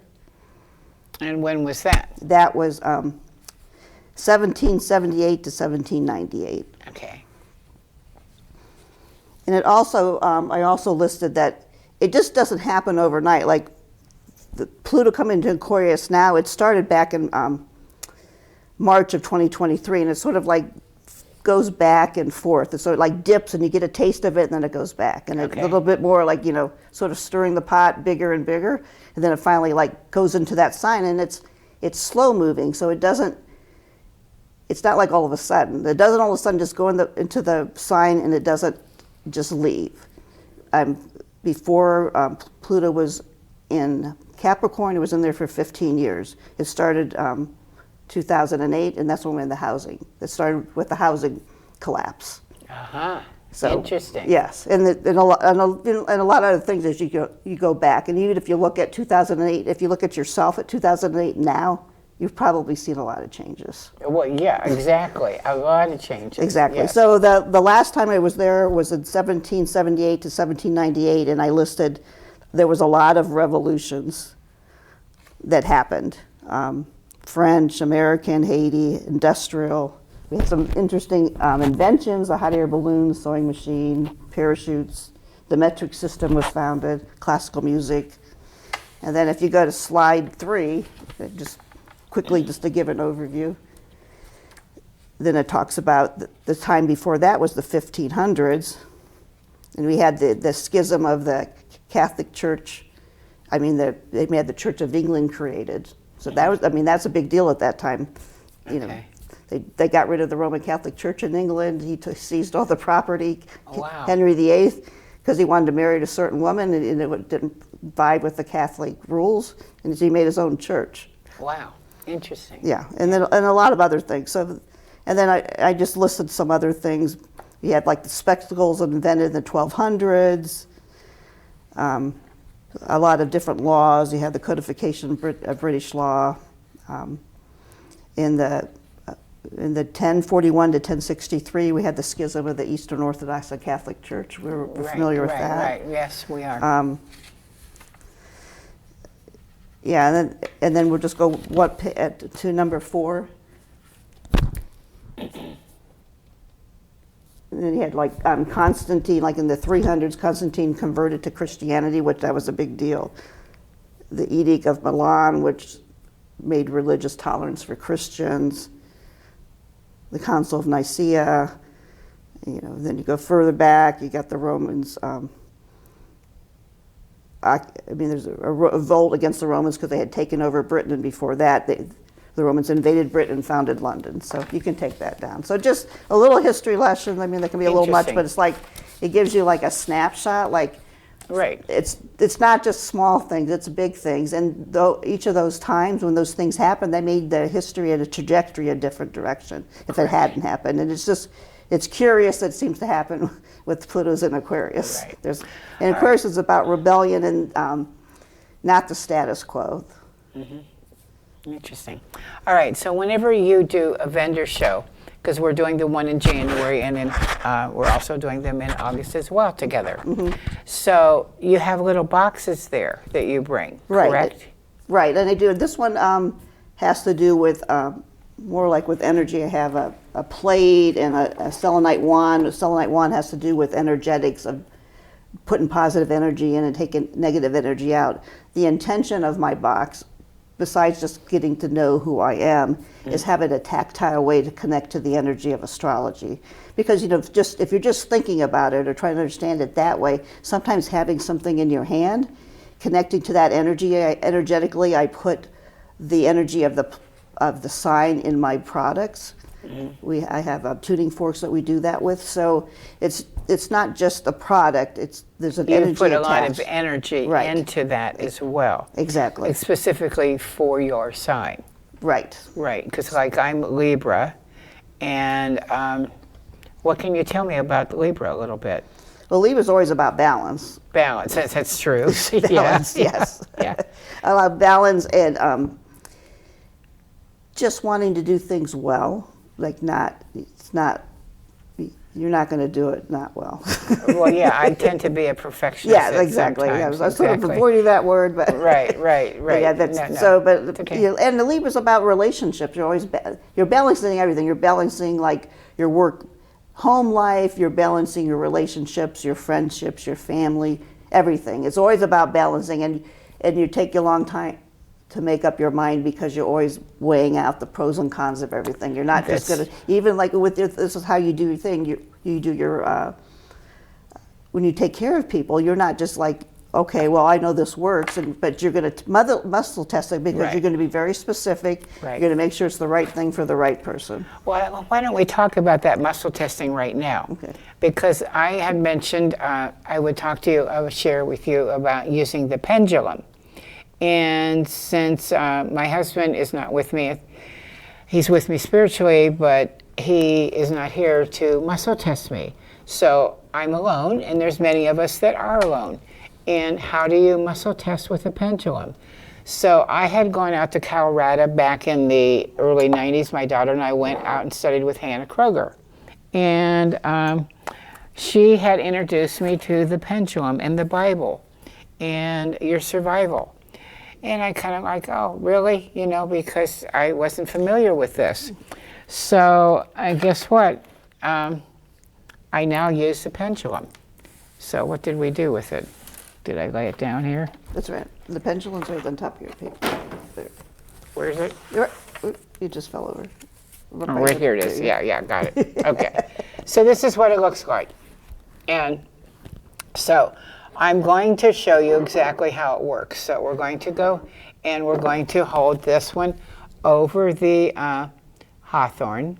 [SPEAKER 1] And when was that?
[SPEAKER 2] That was 1778 to 1798.
[SPEAKER 1] Okay.
[SPEAKER 2] And it also, I also listed that it just doesn't happen overnight. Like, the Pluto coming into Aquarius now, it started back in March of 2023, and it sort of like goes back and forth. So it like dips and you get a taste of it and then it goes back. And
[SPEAKER 1] Okay.
[SPEAKER 2] a little bit more like, sort of stirring the pot bigger and bigger. And then it finally like goes into that sign, and it's slow moving. So it's not like all of a sudden. It doesn't all of a sudden just go into the sign and it doesn't just leave. Before Pluto was in Capricorn, it was in there for 15 years. It started 2008, and that's when we had the housing. It started with the housing collapse.
[SPEAKER 1] Uh-huh.
[SPEAKER 2] So,
[SPEAKER 1] interesting.
[SPEAKER 2] Yes, and a lot of other things as you go back. And even if you look at 2008, if you look at yourself at 2008 now, you've probably seen a lot of changes.
[SPEAKER 1] Well, yeah, exactly. A lot of changes.
[SPEAKER 2] Exactly.
[SPEAKER 1] Yes.
[SPEAKER 2] So the last time I was there was in 1778 to 1798, and I listed there was a lot of revolutions that happened. French, American, Haiti, industrial. We had some interesting inventions, a hot air balloon, sewing machine, parachutes. The metric system was founded, classical music. And then if you go to slide 3, just quickly just to give an overview, then it talks about the time before that was the 1500s. And we had the schism of the Catholic Church. They had the Church of England created. So that's a big deal at that time.
[SPEAKER 1] Okay.
[SPEAKER 2] They got rid of the Roman Catholic Church in England. He seized all the property.
[SPEAKER 1] Oh, wow.
[SPEAKER 2] Henry VIII, because he wanted to marry a certain woman, and it didn't vibe with the Catholic rules, and so he made his own church.
[SPEAKER 1] Wow. Interesting.
[SPEAKER 2] Yeah, and a lot of other things. So, and then I just listed some other things. You had like the spectacles invented in the 1200s. A lot of different laws. You had the codification of British law. In the 1041 to 1063, we had the schism of the Eastern Orthodox and Catholic Church. We're familiar with that.
[SPEAKER 1] Right. Yes, we are.
[SPEAKER 2] Yeah, and then we'll just go to number 4. And then you had like Constantine, like in the 300s, Constantine converted to Christianity, which that was a big deal. The Edict of Milan, which made religious tolerance for Christians. The Council of Nicaea. Then you go further back, you got the Romans. There's a revolt against the Romans because they had taken over Britain, and before that, the Romans invaded Britain and founded London. So you can take that down. So just a little history lesson. That can be a little much, but it's like it gives you like a snapshot. Like,
[SPEAKER 1] right.
[SPEAKER 2] It's not just small things; it's big things. And each of those times when those things happened, they made the history and the trajectory a different direction. If it hadn't happened, and it's curious that it seems to happen with Pluto's in Aquarius.
[SPEAKER 1] Right.
[SPEAKER 2] And Aquarius is about rebellion and not the status quo.
[SPEAKER 1] Mm-hmm. Interesting. All right, so whenever you do a vendor show, because we're doing the one in January, and then we're also doing them in August as well together. Mm-hmm. So you have little boxes there that you bring, correct?
[SPEAKER 2] Right, and I do. This one has to do with more like with energy. I have a plate and a selenite wand. A selenite wand has to do with energetics of putting positive energy in and taking negative energy out. The intention of my box, besides just getting to know who I am, is having a tactile way to connect to the energy of astrology. Because if you're just thinking about it or trying to understand it that way, sometimes having something in your hand, connecting to that energy, energetically, I put the energy of the sign in my products. Mm-hmm. I have tuning forks that we do that with. So it's not just a product. There's an energy attached.
[SPEAKER 1] You put a lot of energy into that as well.
[SPEAKER 2] Exactly.
[SPEAKER 1] It's specifically for your sign.
[SPEAKER 2] Right.
[SPEAKER 1] Right, because like I'm Libra, and what can you tell me about Libra a little bit?
[SPEAKER 2] Well, Libra's always about balance.
[SPEAKER 1] Balance, that's true.
[SPEAKER 2] Balance, yes.
[SPEAKER 1] Yeah.
[SPEAKER 2] I love balance and just wanting to do things well, like you're not going to do it not well.
[SPEAKER 1] Well, yeah, I tend to be a perfectionist.
[SPEAKER 2] Yeah, exactly. I was sort of
[SPEAKER 1] exactly.
[SPEAKER 2] avoiding that word, but
[SPEAKER 1] Right.
[SPEAKER 2] But yeah, that's
[SPEAKER 1] No.
[SPEAKER 2] so. But
[SPEAKER 1] It's okay.
[SPEAKER 2] and the Libra's about relationships. You're always you're balancing everything. You're balancing like your work, home life. You're balancing your relationships, your friendships, your family, everything. It's always about balancing, and you take a long time to make up your mind because you're always weighing out the pros and cons of everything. You're not just going to, even like with this is how you do your thing. You do your when you take care of people, you're not just like, okay, well, I know this works, but you're going to muscle test it because
[SPEAKER 1] Right.
[SPEAKER 2] you're going to be very specific.
[SPEAKER 1] Right.
[SPEAKER 2] You're going to make sure it's the right thing for the right person.
[SPEAKER 1] Well, why don't we talk about that muscle testing right now?
[SPEAKER 2] Okay.
[SPEAKER 1] Because I had mentioned I would share with you about using the pendulum. And since my husband is not with me, he's with me spiritually, but he is not here to muscle test me. So I'm alone, and there's many of us that are alone. And how do you muscle test with a pendulum? So I had gone out to Colorado back in the early 90s. My daughter and I went out and studied with Hannah Kroger. And she had introduced me to the pendulum and the Bible and your survival. And I kind of like, oh, really? You know, because I wasn't familiar with this. So guess what? I now use the pendulum. So what did we do with it? Did I lay it down here?
[SPEAKER 2] That's right. The pendulum's right on top of your paper. There.
[SPEAKER 1] Where is it?
[SPEAKER 2] You just fell over.
[SPEAKER 1] Oh, right here it is. Yeah, got it. Okay. So this is what it looks like. And so I'm going to show you exactly how it works. So we're going to go and we're going to hold this one over the hawthorn,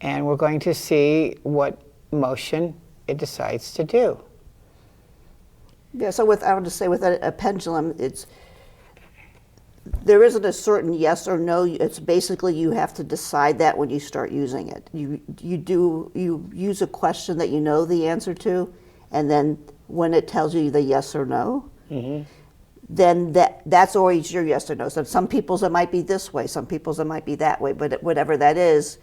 [SPEAKER 1] and we're going to see what motion it decides to do.
[SPEAKER 2] Yeah, so I would just say with a pendulum, there isn't a certain yes or no. It's basically you have to decide that when you start using it. You use a question that you know the answer to, and then when it tells you the yes or no, then that's always your yes or no. So some people's it might be this way, some people's it might be that way, but whatever that is,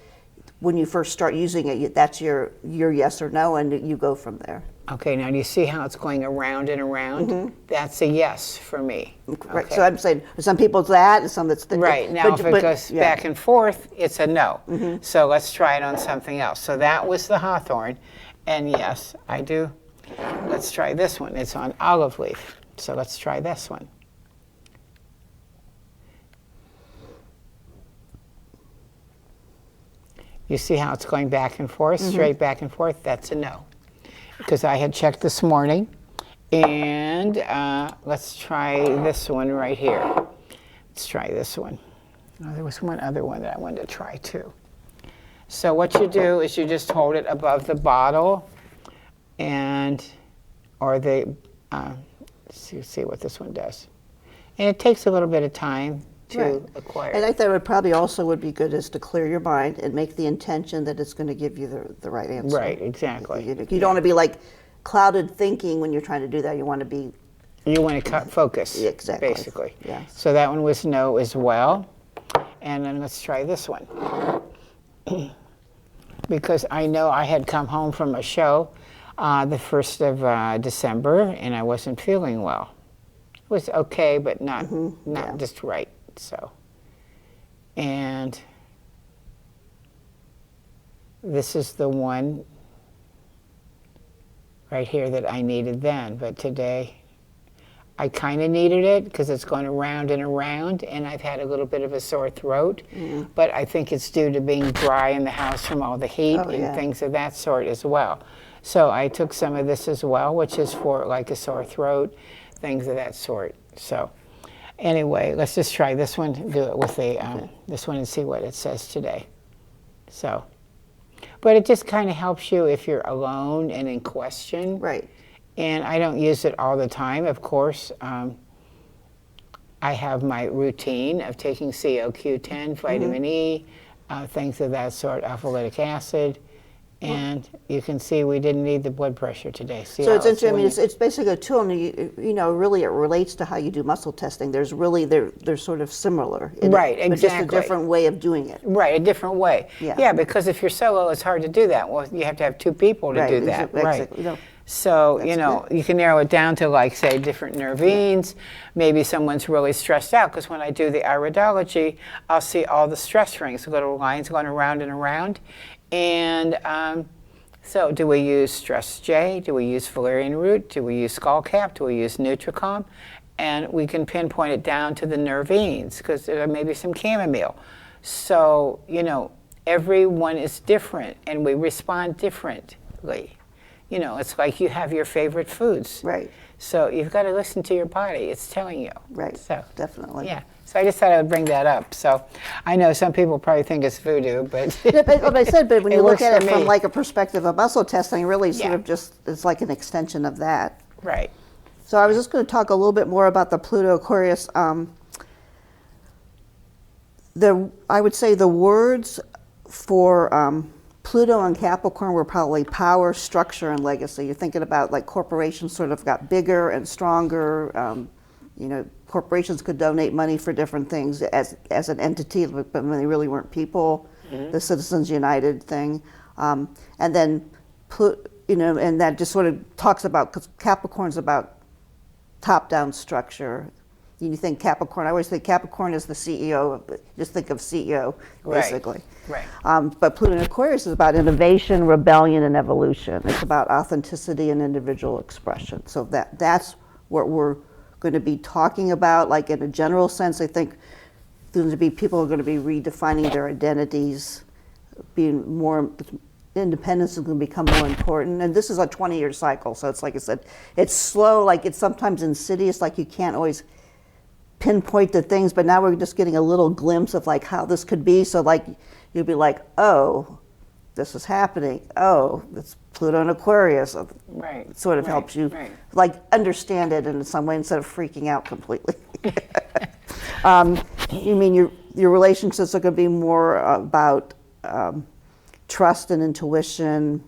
[SPEAKER 2] when you first start using it, that's your yes or no, and you go from there.
[SPEAKER 1] Okay, now do you see how it's going around and around? That's a yes for me.
[SPEAKER 2] Right.
[SPEAKER 1] Okay.
[SPEAKER 2] So I'm saying some people's that, and some it's
[SPEAKER 1] Right, now if it goes back and forth, it's a no. So let's try it on something else. So that was the hawthorn, and yes, I do. Let's try this one. It's on olive leaf. So let's try this one. You see how it's going back and forth, straight back and forth? That's a no. Because I had checked this morning. And let's try this one right here. Let's try this one. Oh, there was one other one that I wanted to try too. So what you do is you just hold it above the bottle, and see what this one does. And it takes a little bit of time to acquire.
[SPEAKER 2] And I thought it probably also would be good is to clear your mind and make the intention that it's going to give you the right answer.
[SPEAKER 1] Right, exactly.
[SPEAKER 2] You don't want to be like clouded thinking when you're trying to do that. You want to be...
[SPEAKER 1] You want to focus,
[SPEAKER 2] exactly.
[SPEAKER 1] basically.
[SPEAKER 2] Yes.
[SPEAKER 1] So that one was no as well. And then let's try this one. Because I know I had come home from a show the 1st of December, and I wasn't feeling well. It was okay, but not just right. So, and this is the one right here that I needed then, but today I kind of needed it because it's going around and around, and I've had a little bit of a sore throat, but I think it's due to being dry in the house from all the heat and things of that sort as well. So I took some of this as well, which is for like a sore throat, things of that sort. So anyway, let's just try this one, do it with this one and see what it says today. So, but it just kind of helps you if you're alone and in question.
[SPEAKER 2] Right.
[SPEAKER 1] And I don't use it all the time, of course. I have my routine of taking CoQ10, vitamin E, things of that sort, alpha-litic acid, And you can see we didn't need the blood pressure today. See
[SPEAKER 2] So
[SPEAKER 1] how
[SPEAKER 2] it's interesting. I mean,
[SPEAKER 1] winning?
[SPEAKER 2] it's basically a tool, and really it relates to how you do muscle testing. There's really they're sort of similar,
[SPEAKER 1] Right,
[SPEAKER 2] but just a
[SPEAKER 1] exactly.
[SPEAKER 2] different way of doing it.
[SPEAKER 1] Right, a different way.
[SPEAKER 2] Yeah.
[SPEAKER 1] Because if you're solo, it's hard to do that. Well, you have to have two people to
[SPEAKER 2] Right,
[SPEAKER 1] do that.
[SPEAKER 2] exactly.
[SPEAKER 1] Right.
[SPEAKER 2] You know,
[SPEAKER 1] So,
[SPEAKER 2] That's
[SPEAKER 1] you can narrow it down to, like, say, different nervines. Maybe someone's really stressed out, because when I do the iridology, I'll see all the stress rings, little lines going around and around. And so do we use Stress J? Do we use valerian root? Do we use skullcap? Do we use Nutricom? And we can pinpoint it down to the nervines, because there may be some chamomile. So, everyone is different, and we respond differently. It's like you have your favorite foods.
[SPEAKER 2] Right.
[SPEAKER 1] So you've got to listen to your body. It's telling you.
[SPEAKER 2] Right.
[SPEAKER 1] So,
[SPEAKER 2] Definitely.
[SPEAKER 1] yeah. So I just thought I would bring that up. So I know some people probably think it's voodoo, but
[SPEAKER 2] Yeah, but like I said, but when
[SPEAKER 1] It
[SPEAKER 2] you look
[SPEAKER 1] works
[SPEAKER 2] at
[SPEAKER 1] for
[SPEAKER 2] it from
[SPEAKER 1] me.
[SPEAKER 2] like a perspective of muscle testing, really sort
[SPEAKER 1] Yeah.
[SPEAKER 2] of just it's like an extension of that.
[SPEAKER 1] right.
[SPEAKER 2] So I was just going to talk a little bit more about the Pluto Aquarius. I would say the words for Pluto and Capricorn were probably power, structure, and legacy. You're thinking about like corporations sort of got bigger and stronger. Corporations could donate money for different things as an entity, but when they really weren't people. The Citizens United thing, and then and that just sort of talks about, because Capricorn's about top-down structure. You think Capricorn, I always think Capricorn is the CEO, just think of CEO, basically.
[SPEAKER 1] Right.
[SPEAKER 2] But Pluto in Aquarius is about innovation, rebellion, and evolution. It's about authenticity and individual expression. So that's what we're going to be talking about, like in a general sense. I think people are going to be redefining their identities, being more, independence is going to become more important. And this is a 20-year cycle, so it's like I said, it's slow, like it's sometimes insidious, like you can't always pinpoint the things, but now we're just getting a little glimpse of like how this could be. So like you'll be like, oh, this is happening. Oh, it's Pluto and Aquarius.
[SPEAKER 1] Right.
[SPEAKER 2] It sort of
[SPEAKER 1] right,
[SPEAKER 2] helps you
[SPEAKER 1] right.
[SPEAKER 2] like understand it in some way instead of freaking out completely. You mean your relationships are going to be more about trust and intuition.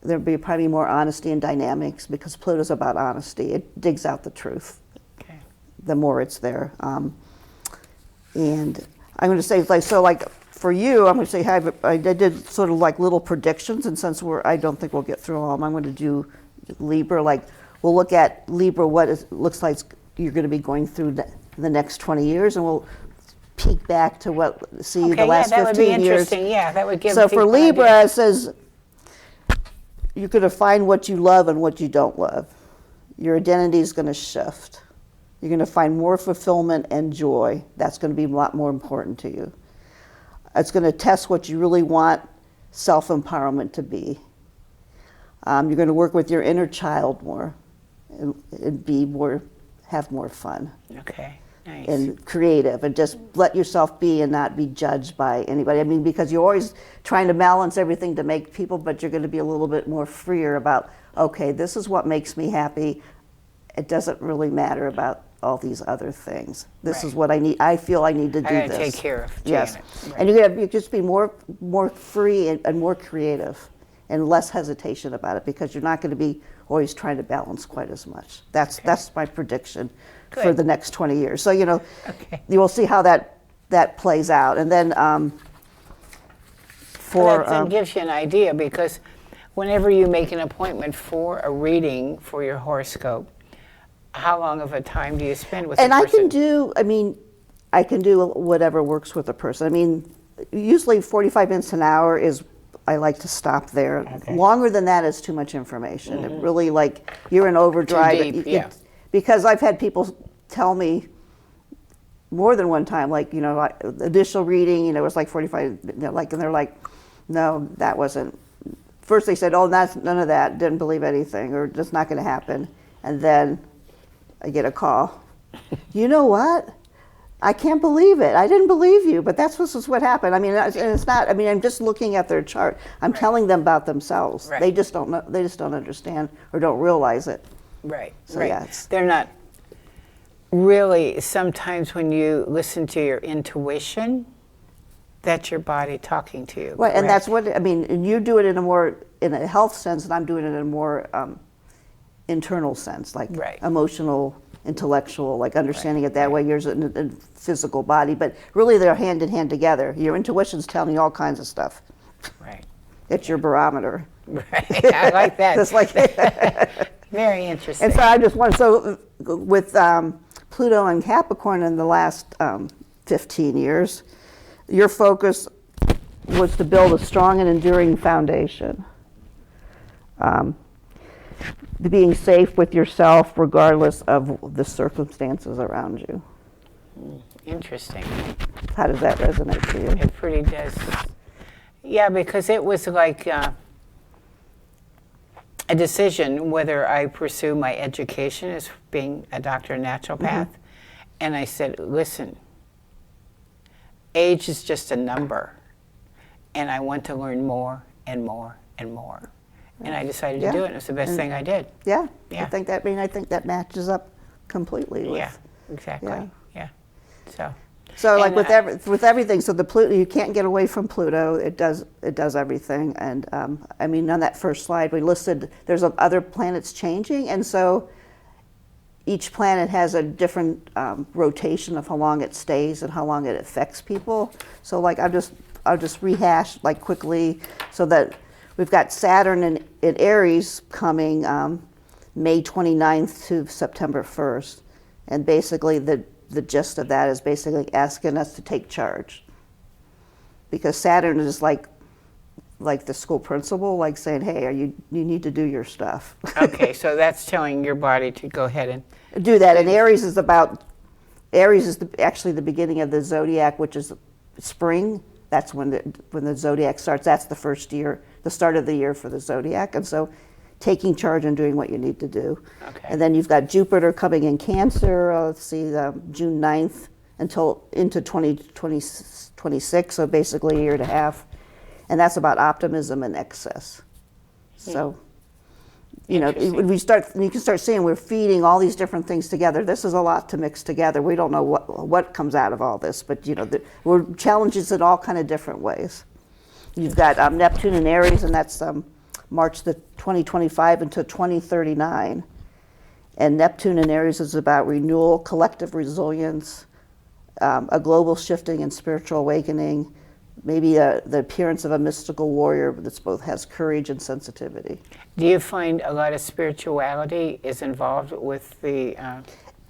[SPEAKER 2] There'll be probably more honesty and dynamics, because Pluto's about honesty. It digs out the truth.
[SPEAKER 1] Okay.
[SPEAKER 2] The more it's there. And I'm going to say, like for you, I'm going to say, I did sort of like little predictions, and since I don't think we'll get through all of them, I'm going to do Libra. Like we'll look at Libra, what it looks like you're going to be going through the next 20 years, and we'll peek back to the last 15 years.
[SPEAKER 1] Yeah, that would be interesting. Yeah, that would give
[SPEAKER 2] So for
[SPEAKER 1] people an
[SPEAKER 2] Libra,
[SPEAKER 1] idea.
[SPEAKER 2] it says you're going to find what you love and what you don't love. Your identity is going to shift. You're going to find more fulfillment and joy. That's going to be a lot more important to you. It's going to test what you really want self-empowerment to be. You're going to work with your inner child more and have more fun.
[SPEAKER 1] Okay. Nice.
[SPEAKER 2] And creative, and just let yourself be and not be judged by anybody. I mean, because you're always trying to balance everything to make people, but you're going to be a little bit more freer about, okay, this is what makes me happy. It doesn't really matter about all these other things. This is what I need. I feel I need to do
[SPEAKER 1] I gotta
[SPEAKER 2] this.
[SPEAKER 1] take care of
[SPEAKER 2] Yes,
[SPEAKER 1] Janet. Right.
[SPEAKER 2] and you're going to just be more free and more creative, and less hesitation about it, because you're not going to be always trying to balance quite as much. That's my prediction for
[SPEAKER 1] Good.
[SPEAKER 2] the next 20 years. So
[SPEAKER 1] Okay.
[SPEAKER 2] you will see how that plays out, and then
[SPEAKER 1] Well, that gives you an idea, because whenever you make an appointment for a reading for your horoscope, how long of a time do you spend with
[SPEAKER 2] and
[SPEAKER 1] the
[SPEAKER 2] I
[SPEAKER 1] person?
[SPEAKER 2] can do whatever works with the person. I mean, usually 45 minutes to an hour is, I like to stop there.
[SPEAKER 1] Okay.
[SPEAKER 2] Longer than that is too much information. It really, like, you're in overdrive.
[SPEAKER 1] Too deep, yeah.
[SPEAKER 2] Because I've had people tell me more than one time, like, like initial reading, it was like 45, and they're like, no, that wasn't. First they said, oh, that's none of that, didn't believe anything, or just not going to happen. And then I get a call. You know what? I can't believe it. I didn't believe you, but this is what happened. I mean, and it's not. I mean, I'm just looking at their chart. I'm telling them about themselves.
[SPEAKER 1] Right.
[SPEAKER 2] They just don't know. They just don't understand or don't realize it.
[SPEAKER 1] Right,
[SPEAKER 2] So,
[SPEAKER 1] right.
[SPEAKER 2] yeah, it's-
[SPEAKER 1] They're not really, sometimes when you listen to your intuition, That's your body talking to you.
[SPEAKER 2] Right, and
[SPEAKER 1] correct?
[SPEAKER 2] that's what, I mean, and you do it in a health sense, and I'm doing it in a more internal sense, like
[SPEAKER 1] Right.
[SPEAKER 2] emotional, intellectual, like understanding it that way, yours in a physical body, but really they're hand in hand together. Your intuition's telling you all kinds of stuff.
[SPEAKER 1] Right.
[SPEAKER 2] It's your barometer.
[SPEAKER 1] Right. I like that.
[SPEAKER 2] Just like
[SPEAKER 1] Very interesting.
[SPEAKER 2] And so I just want, so with Pluto and Capricorn in the last 15 years, your focus was to build a strong and enduring foundation. Being safe with yourself regardless of the circumstances around you.
[SPEAKER 1] Interesting.
[SPEAKER 2] How does that resonate for you?
[SPEAKER 1] It pretty does. Yeah, because it was like a decision whether I pursue my education as being a doctor of naturopath. And I said, listen, age is just a number. And I want to learn more and more and more. And I decided to do it. It was the best thing I did.
[SPEAKER 2] Yeah,
[SPEAKER 1] Yeah.
[SPEAKER 2] I think that matches up completely with.
[SPEAKER 1] Yeah, exactly. Yeah.
[SPEAKER 2] So like
[SPEAKER 1] And,
[SPEAKER 2] with everything, so the Pluto, you can't get away from Pluto. It does everything. And I mean, on that first slide, we listed there's other planets changing, and so each planet has a different rotation of how long it stays and how long it affects people. So like I'll just rehash like quickly so that we've got Saturn in Aries coming May 29th to September 1st, and basically the gist of that is basically asking us to take charge, because Saturn is like the school principal, like saying, hey, you need to do your stuff.
[SPEAKER 1] Okay, so that's telling your body to go ahead and
[SPEAKER 2] do that. And Aries is actually the beginning of the zodiac, which is spring. That's when the zodiac starts. That's the first year, the start of the year for the zodiac. And so taking charge and doing what you need to do.
[SPEAKER 1] Okay.
[SPEAKER 2] And then you've got Jupiter coming in Cancer, let's see, June 9th into 2026, so basically a year and a half. And that's about optimism and excess. So, you know, you can start seeing we're feeding all these different things together. This is a lot to mix together. We don't know what comes out of all this, but you know, we're challenges in all kind of different ways. You've got Neptune in Aries, and that's March 2025 until 2039. And Neptune in Aries is about renewal, collective resilience, a global shifting and spiritual awakening, maybe the appearance of a mystical warrior that both has courage and sensitivity.
[SPEAKER 1] Do you find a lot of spirituality is involved with the...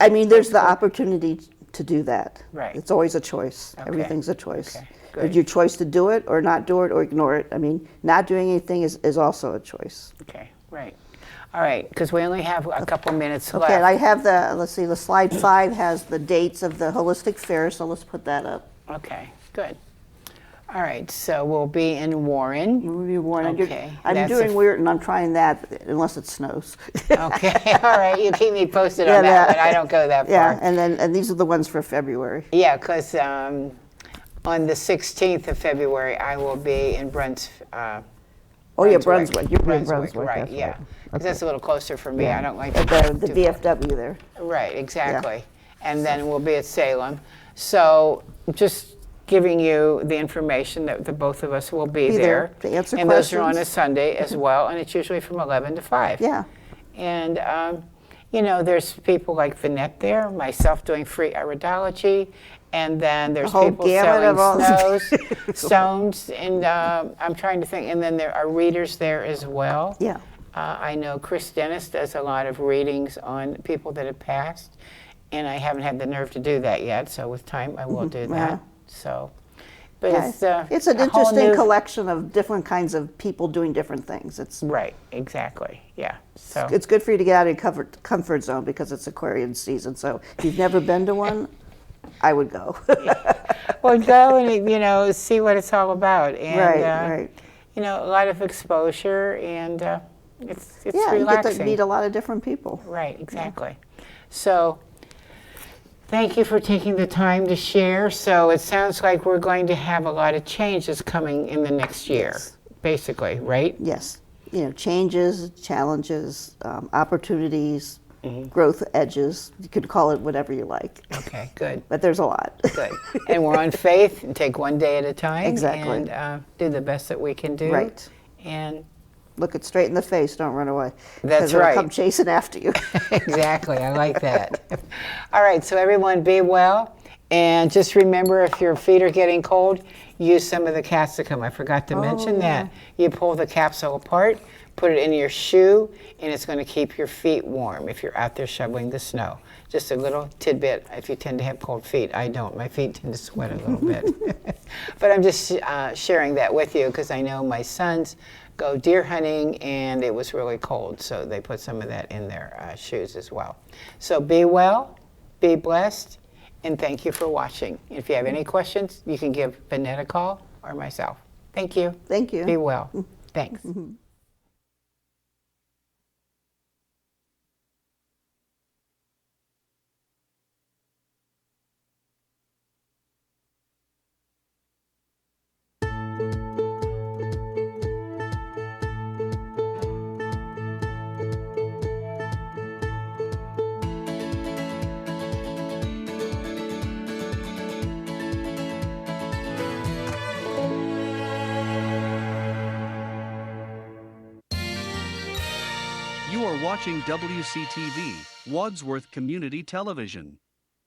[SPEAKER 2] I mean, there's the opportunity to do that.
[SPEAKER 1] Right.
[SPEAKER 2] It's always a choice.
[SPEAKER 1] Okay.
[SPEAKER 2] Everything's a choice.
[SPEAKER 1] Okay,
[SPEAKER 2] It's
[SPEAKER 1] good.
[SPEAKER 2] your choice to do it or not do it or ignore it. I mean, not doing anything is also a choice.
[SPEAKER 1] Okay, right. All right, because we only have a couple minutes left.
[SPEAKER 2] Okay, and I have let's see, the slide 5 has the dates of the holistic fair, so let's put that up.
[SPEAKER 1] Okay, good. All right, so we'll be in Warren.
[SPEAKER 2] We'll be warned.
[SPEAKER 1] Okay,
[SPEAKER 2] I'm
[SPEAKER 1] that's
[SPEAKER 2] doing
[SPEAKER 1] a-
[SPEAKER 2] weird, and I'm trying that unless it snows.
[SPEAKER 1] Okay, all right, you keep me posted
[SPEAKER 2] Yeah,
[SPEAKER 1] on that,
[SPEAKER 2] that-
[SPEAKER 1] but I don't go that far.
[SPEAKER 2] Yeah, and these are the ones for February.
[SPEAKER 1] Yeah, because on the 16th of February, I will be in
[SPEAKER 2] Oh yeah, Brunswick. You're in Brunswick.
[SPEAKER 1] right,
[SPEAKER 2] that's
[SPEAKER 1] yeah.
[SPEAKER 2] right.
[SPEAKER 1] Because that's a little closer for me.
[SPEAKER 2] Yeah.
[SPEAKER 1] I don't like
[SPEAKER 2] At
[SPEAKER 1] to
[SPEAKER 2] the
[SPEAKER 1] too far.
[SPEAKER 2] VFW there.
[SPEAKER 1] Right, exactly. And then we'll be at Salem. So just giving you the information that the both of us will be
[SPEAKER 2] Be
[SPEAKER 1] there.
[SPEAKER 2] there to answer
[SPEAKER 1] and those are on a
[SPEAKER 2] questions.
[SPEAKER 1] Sunday as well, and it's usually from 11 to 5.
[SPEAKER 2] Yeah.
[SPEAKER 1] And, you know, there's people like Venette there, myself doing free iridology, and then there's
[SPEAKER 2] whole
[SPEAKER 1] people
[SPEAKER 2] gamut of all-
[SPEAKER 1] selling stones, and I'm trying to think, and then there are readers there as well.
[SPEAKER 2] Yeah.
[SPEAKER 1] I know Chris Dennis does a lot of readings on people that have passed, and I haven't had the nerve to do that yet, so with time I will do that.
[SPEAKER 2] Yeah.
[SPEAKER 1] So, but
[SPEAKER 2] Yeah, it's an
[SPEAKER 1] a whole
[SPEAKER 2] interesting
[SPEAKER 1] new-
[SPEAKER 2] collection of different kinds of people doing different things.
[SPEAKER 1] Right, exactly, yeah. So
[SPEAKER 2] It's good for you to get out of your comfort zone because it's Aquarian season. So if you've never been to one, I would go.
[SPEAKER 1] well, go and you know see what it's all about, and
[SPEAKER 2] Right.
[SPEAKER 1] you know, a lot of exposure, and it's
[SPEAKER 2] Yeah, you get
[SPEAKER 1] relaxing.
[SPEAKER 2] to meet a lot of different people.
[SPEAKER 1] Right, exactly. So, thank you for taking the time to share. So it sounds like we're going to have a lot of changes coming in the next year,
[SPEAKER 2] Yes.
[SPEAKER 1] basically, right?
[SPEAKER 2] Yes. You know, changes, challenges, opportunities, growth edges. You could call it whatever you like.
[SPEAKER 1] Okay, good.
[SPEAKER 2] But there's a lot.
[SPEAKER 1] Good. And we're on faith and take one day at a time.
[SPEAKER 2] Exactly.
[SPEAKER 1] And do the best that we can do.
[SPEAKER 2] Right.
[SPEAKER 1] And
[SPEAKER 2] Look it straight in the face. Don't run away.
[SPEAKER 1] That's
[SPEAKER 2] 'Cause it'll
[SPEAKER 1] right.
[SPEAKER 2] come chasing after you.
[SPEAKER 1] exactly, I like that. All right, so everyone be well. And just remember, if your feet are getting cold, use some of the capsicum. I forgot to mention that. You pull the capsule apart, put it in your shoe, and it's going to keep your feet warm if you're out there shoveling the snow. Just a little tidbit if you tend to have cold feet. I don't. My feet tend to sweat a little bit. But I'm just sharing that with you because I know my sons go deer hunting and it was really cold, so they put some of that in their shoes as well. So be well, be blessed, and thank you for watching. If you have any questions, you can give Venette a call or myself. Thank you.
[SPEAKER 2] Thank you.
[SPEAKER 1] Be well. Thanks.
[SPEAKER 3] You are watching WCTV, Wadsworth Community Television.